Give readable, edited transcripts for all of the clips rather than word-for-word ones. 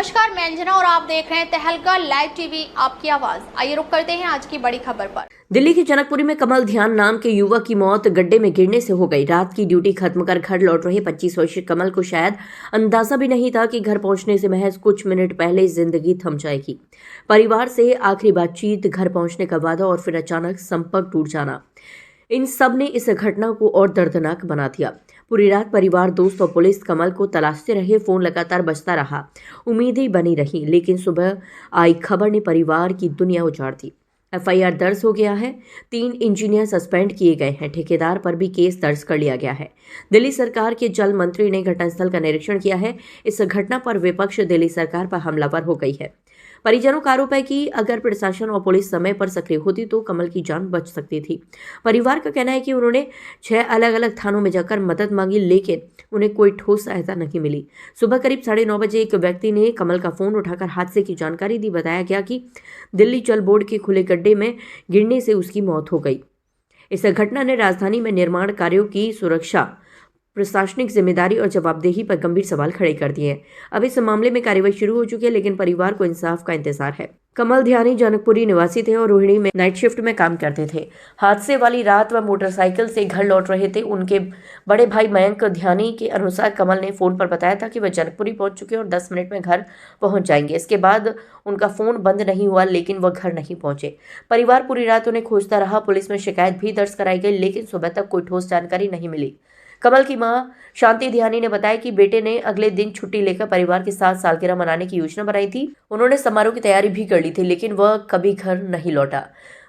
नमस्कार, मैं अंजना और आप देख रहे हैं तहलका लाइव टीवी, आपकी आवाज। आइए रुक करते हैं आज की बड़ी खबर पर। दिल्ली के जनकपुरी में कमल ध्यान नाम के युवक की मौत गड्ढे में गिरने से हो गई। रात की ड्यूटी खत्म कर घर लौट रहे 25 वर्षीय कमल को शायद अंदाजा भी नहीं था कि घर पहुंचने से महज कुछ मिनट पहले जिंदगी थम जाएगी। परिवार से आखिरी बातचीत, घर पहुंचने का वादा और फिर अचानक संपर्क टूट जाना, इन सब ने इस घटना को और दर्दनाक बना दिया। पूरी रात परिवार, दोस्त और पुलिस कमल को तलाशते रहे। फोन लगातार बजता रहा, उम्मीदें बनी रही, लेकिन सुबह आई खबर ने परिवार की दुनिया उजाड़ दी। एफआईआर दर्ज हो गया है, 3 इंजीनियर सस्पेंड किए गए हैं, ठेकेदार पर भी केस दर्ज कर लिया गया है। दिल्ली सरकार के जल मंत्री ने घटनास्थल का निरीक्षण किया है। इस घटना पर विपक्ष दिल्ली सरकार पर हमलावर हो गई है। परिजनों का आरोप है कि अगर प्रशासन और पुलिस समय पर सक्रिय होती तो कमल की जान बच सकती थी। परिवार का कहना है कि उन्होंने 6 अलग अलग थानों में जाकर मदद मांगी, लेकिन उन्हें कोई ठोस सहायता नहीं मिली। सुबह करीब 9:30 बजे एक व्यक्ति ने कमल का फोन उठाकर हादसे की जानकारी दी। बताया गया कि दिल्ली जल बोर्ड के खुले गड्ढे में गिरने से उसकी मौत हो गई। इस घटना ने राजधानी में निर्माण कार्यों की सुरक्षा, प्रशासनिक जिम्मेदारी और जवाबदेही पर गंभीर सवाल खड़े कर दिए हैं। अब इस मामले में कार्रवाई शुरू हो चुकी है, लेकिन परिवार को इंसाफ का इंतजार है। कमल ध्यानी जनकपुरी निवासी थे और रोहिणी में नाइट शिफ्ट में काम करते थे। हादसे वाली रात वह मोटरसाइकिल से घर लौट रहे थे। उनके बड़े भाई मयंक ध्यानी के अनुसार कमल ने फोन पर बताया था कि वह जनकपुरी पहुंच चुके और 10 मिनट में घर पहुंच जाएंगे। इसके बाद उनका फोन बंद नहीं हुआ, लेकिन वह घर नहीं पहुंचे। परिवार पूरी रात उन्हें खोजता रहा। पुलिस में शिकायत भी दर्ज कराई गई, लेकिन सुबह तक कोई ठोस जानकारी नहीं मिली। कमल की मां शांति ध्यानी ने बताया कि बेटे ने अगले दिन छुट्टी लेकर परिवार के साथ सालगिरह मनाने की योजना बनाई थी। उन्होंने समारोह की तैयारी भी कर ली थी, लेकिन वह कभी घर नहीं लौटा।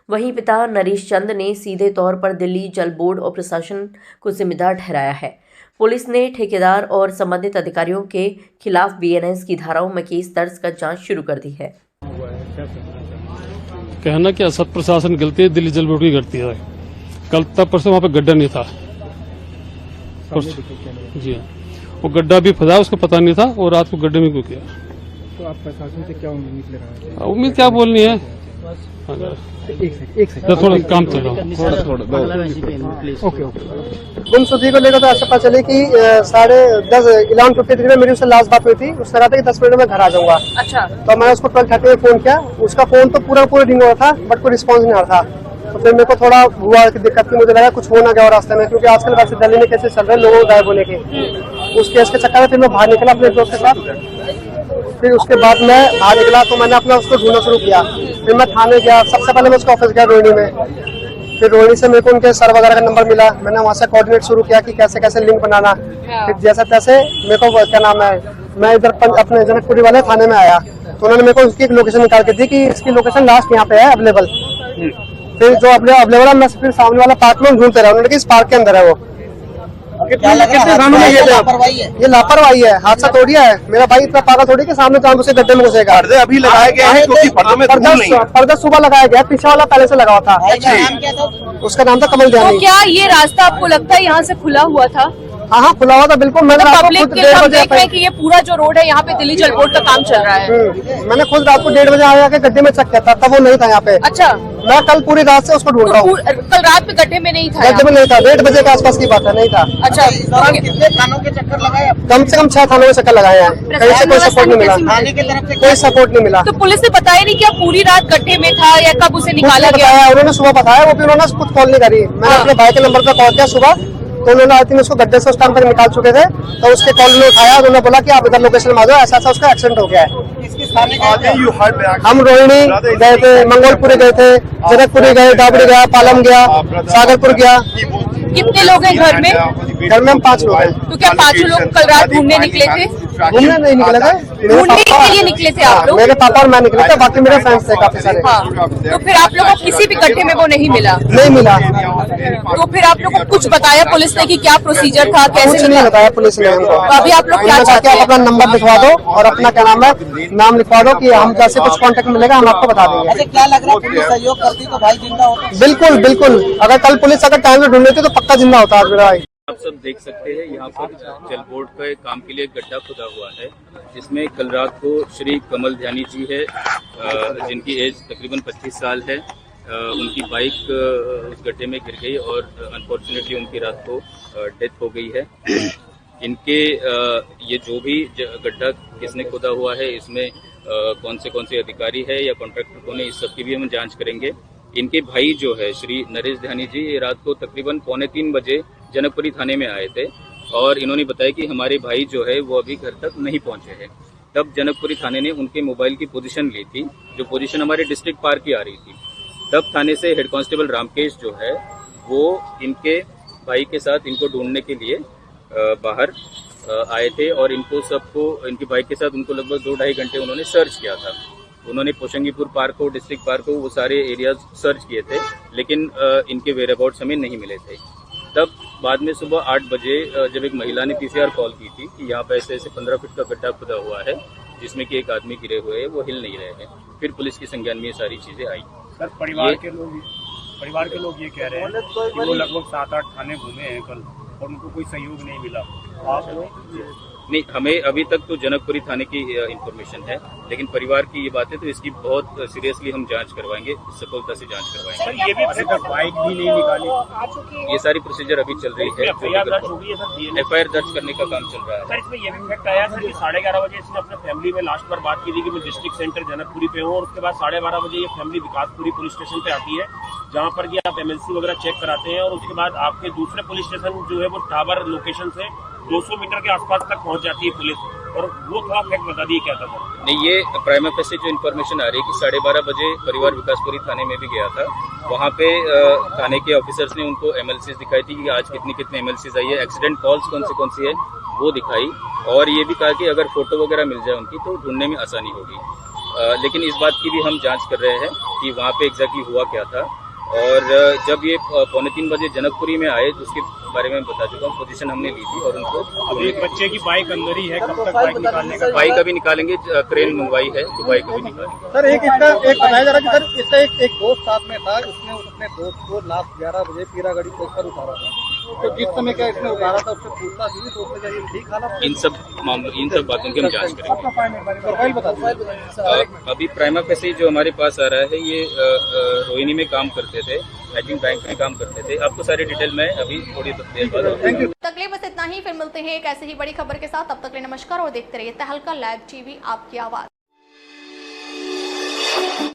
वहीं पिता नरेश चंद ने सीधे तौर पर दिल्ली जल बोर्ड और प्रशासन को जिम्मेदार ठहराया है। पुलिस ने ठेकेदार और संबंधित अधिकारियों के खिलाफ बीएनएस की धाराओं में केस दर्ज कर जांच शुरू कर दी है। कहना क्या, सब प्रशासन गलती है, दिल्ली जल बोर्ड की गलती है। कल तक परसों वहाँ पे गड्ढा नहीं था जी, वो गड्ढा भी फंसा, उसको पता नहीं था और रात को गड्ढे में क्यों किया। तो आप प्रशासन से क्या उम्मीद ले रहे हैं? उम्मीद क्या बोलनी है, एक सेकंड थोड़ा काम चल रहा है। ओके। गुमशुदगी को लेकर तो ऐसा पता चले कि 11:53 में मेरी उससे लास्ट बात हुई थी। उसने कहा था कि 10 मिनट में घर आ जाऊंगा। अच्छा। तो मैंने उसको 12:30 में फोन किया। उसका फोन तो पूरा रिंग हो रहा था, बट कोई रिस्पॉन्स नहीं आ रहा था। तो फिर मेरे को थोड़ा हुआ कि दिक्कत की, मुझे लगा कुछ हो ना गया और रास्ते में, क्योंकि आजकल वैसे दिल्ली में कैसे चल रहे हैं लोगों गायब होने के। उस केस के चक्कर में फिर मैं बाहर निकला अपने दोस्त के साथ। फिर उसके बाद मैं बाहर निकला तो मैंने अपना उसको ढूंढना शुरू किया। फिर मैं थाने गया। सबसे पहले मैं उसका ऑफिस गया रोहिणी में। फिर रोहिणी से मेरे को उनके सर वगैरह का नंबर मिला। मैंने वहाँ से कोऑर्डिनेट शुरू किया कि कैसे कैसे लिंक बनाना। फिर जैसे तैसे मेरे को क्या नाम है, मैं इधर अपने जनकपुरी वाले थाने में आया तो उन्होंने मेरे को उसकी एक लोकेशन निकाल के दी कि इसकी लोकेशन लास्ट यहाँ पे है अवेलेबल। फिर जो अवेलेबल है, मैं फिर सामने वाला पार्क में ढूंढते रहा। उन्होंने कहा इस पार्क के अंदर है वो। कितने थानों में ये लापरवाही है, हादसा थोड़ी है। मेरा भाई इतना पागल थोड़ी कि सामने चांद उसे गड्ढे में घुसेगा। पर्दे अभी लगाए गए हैं क्योंकि पर्दा सुबह लगाया गया, पीछे वाला पहले से लगा हुआ था। उसका नाम था कमल ध्यानी। तो क्या ये रास्ता आपको लगता है यहाँ से खुला हुआ था? हाँ, खुला हुआ था बिल्कुल। मैंने पब्लिक के हम देख रहे हैं कि ये पूरा जो रोड है यहाँ पे दिल्ली जल बोर्ड का काम चल रहा है। मैंने खुद रात को 1:30 बजे आया के गड्ढे में चेक किया था, तब वो नहीं था यहाँ पे। अच्छा। मैं कल पूरी रात से उसको ढूंढ रहा हूँ। कल रात में गड्ढे में नहीं था? गड्ढे में नहीं था, 1:30 बजे के आसपास की बात है, नहीं था। अच्छा। कितने थानों के चक्कर लगाए? कम से कम 6 थानों के चक्कर लगाए हैं। कहीं से कोई सपोर्ट नहीं मिला, कोई सपोर्ट नहीं मिला। तो पुलिस ने बताया नहीं कि आप पूरी रात गड्ढे में था या कब उसे निकाला गया? उन्होंने सुबह बताया, वो भी उन्होंने खुद कॉल नहीं करी। मैंने अपने भाई के नंबर पर कॉल किया सुबह, तो उन्होंने आई थिंक उसको गड्ढे से उस टाइम तक निकाल चुके थे। तो उसके कॉल में उठाया, उन्होंने बोला कि आप इधर लोकेशन में आ जाओ, ऐसा ऐसा उसका एक्सीडेंट हो गया है। हम रोहिणी गए थे, मंगोलपुरी गए थे, जनकपुरी गए, डाबड़ी गया, पालम गया, सागरपुर गया। कितने लोग हैं घर में? घर में हम 5 लोग हैं। तो क्या 5 लोग कल रात घूमने निकले थे? घूमने नहीं निकले थे, ढूंढने के लिए निकले थे आप लोग? मेरे पापा और मैं निकले थे, बाकी मेरे फ्रेंड्स थे काफी सारे। हाँ। तो फिर आप लोगों को किसी भी गड्ढे में वो नहीं मिला? नहीं मिला। तो फिर आप लोगों को कुछ बताया पुलिस ने कि क्या प्रोसीजर था, कैसे? कुछ नहीं बताया पुलिस ने हमको। अभी आप लोग क्या चाहते हैं? आप अपना नंबर लिखवा दो और अपना क्या नाम है, नाम लिखवा दो कि हम जैसे कुछ कांटेक्ट मिलेगा हम आपको बता देंगे। क्या लग रहा है, पुलिस सहयोग करती तो भाई जिंदा होता? बिल्कुल बिल्कुल, अगर कल पुलिस अगर टाइम से ढूंढ लेती तो पक्का जिंदा होता आज मेरा भाई। आप सब देख सकते हैं यहाँ पर जल बोर्ड के काम के लिए गड्ढा खुदा हुआ है, जिसमें कल रात को श्री कमल ध्यानी जी है, जिनकी एज तकरीबन 25 साल है। उनकी बाइक उस गड्ढे में गिर गई और अनफॉर्चुनेटली उनकी रात को डेथ हो गई है। इनके ये जो भी गड्ढा किसने खोदा हुआ है, इसमें कौन से अधिकारी है या कॉन्ट्रैक्टर कौन है, इस सब की भी हम जांच करेंगे। इनके भाई जो है श्री नरेश ध्यानी जी, ये रात को तकरीबन 2:45 बजे जनकपुरी थाने में आए थे और इन्होंने बताया कि हमारे भाई जो है वो अभी घर तक नहीं पहुंचे हैं। तब जनकपुरी थाने ने उनके मोबाइल की पोजीशन ली थी, जो पोजीशन हमारे डिस्ट्रिक्ट पार्क की आ रही थी। तब थाने से हेड कांस्टेबल रामकेश जो है वो इनके भाई के साथ इनको ढूंढने के लिए बाहर आए थे और इनको सबको, इनके भाई के साथ उनको लगभग 2-2.5 घंटे उन्होंने सर्च किया था। उन्होंने पोशंगीपुर पार्क हो, डिस्ट्रिक्ट पार्क हो, वो सारे एरियाज सर्च किए थे, लेकिन इनके वेयर अबाउट्स हमें नहीं मिले थे। तब बाद में सुबह 8 बजे जब एक महिला ने पीसीआर कॉल की थी कि यहाँ पे ऐसे 15 फीट का गड्ढा खुदा हुआ है जिसमें कि एक आदमी गिरे हुए हैं, वो हिल नहीं रहे हैं। फिर पुलिस की संज्ञान में ये सारी चीजें आई। सर, परिवार के लोग ये कह रहे हैं कि वो लगभग 7-8 थाने घूमे हैं कल और उनको कोई सहयोग नहीं मिला। आप नहीं, हमें अभी तक तो जनकपुरी थाने की इंफॉर्मेशन है, लेकिन परिवार की ये बात है तो इसकी बहुत सीरियसली हम जांच करवाएंगे, सफलता से जांच करवाएंगे। सर, ये भी बाइक भी नहीं निकाली, ये सारी प्रोसीजर अभी चल रही है। एफआईआर दर्ज करने का काम चल रहा है। सर, इसमें ये भी फैक्ट आया सर कि 11:30 बजे इसने अपने फैमिली में लास्ट बार बात की थी कि मैं डिस्ट्रिक्ट सेंटर जनकपुरी पे हूँ, और उसके बाद 12:30 बजे ये फैमिली विकासपुरी पुलिस स्टेशन पे आती है, जहाँ पर कि आप एमएलसी वगैरह चेक कराते हैं, और उसके बाद आपके दूसरे पुलिस स्टेशन जो है वो टावर लोकेशन से 200 मीटर के आसपास तक पहुंच जाती है पुलिस, और वो थोड़ा फैक्ट बता दिए क्या था सर? नहीं, ये प्राइमा फेसी जो इन्फॉर्मेशन आ रही है कि 12:30 बजे परिवार विकासपुरी थाने में भी गया था, वहाँ पे थाने के ऑफिसर्स ने उनको एमएलसीज दिखाई थी कि आज कितने एमएलसीज आई है, एक्सीडेंट कॉल्स कौन सी है वो दिखाई, और ये भी कहा कि अगर फोटो वगैरह मिल जाए उनकी तो ढूंढने में आसानी होगी। लेकिन इस बात की भी हम जांच कर रहे हैं कि वहाँ पे एग्जैक्टली हुआ क्या था। और जब ये 2:45 बजे जनकपुरी में आए तो उसके बारे में बता चुका हूँ, पोजीशन हमने ली थी और उनको। अब एक बच्चे की बाइक अंदर ही है, कब तक बाइक निकालने का? बाइक अभी निकालेंगे, क्रेन मंगवाई है तो बाइक अभी निकालेंगे। सर, एक बताया जा रहा है कि सर इसका एक दोस्त साथ में था, उसने अपने दोस्त को लास्ट 11 बजे पीरागढ़ी पहुंचकर उतारा था, तो जिस समय क्या इसने उतारा था उससे पूछताछ हुई तो उसने क्या ठीक हालत? इन सब बातों की हम जांच करेंगे। प्रोफाइल बता दीजिए। अभी प्राइमा फेसी जो हमारे पास आ रहा है ये रोहिणी में काम करते थे, आई थिंक बैंक में काम करते थे। आपको सारी डिटेल मैं अभी थोड़ी देर बाद। तक लिए बस इतना ही, फिर मिलते हैं एक ऐसे ही बड़ी खबर के साथ। तब तक के लिए नमस्कार और देखते रहिए तहलका लाइव टीवी, आपकी आवाज।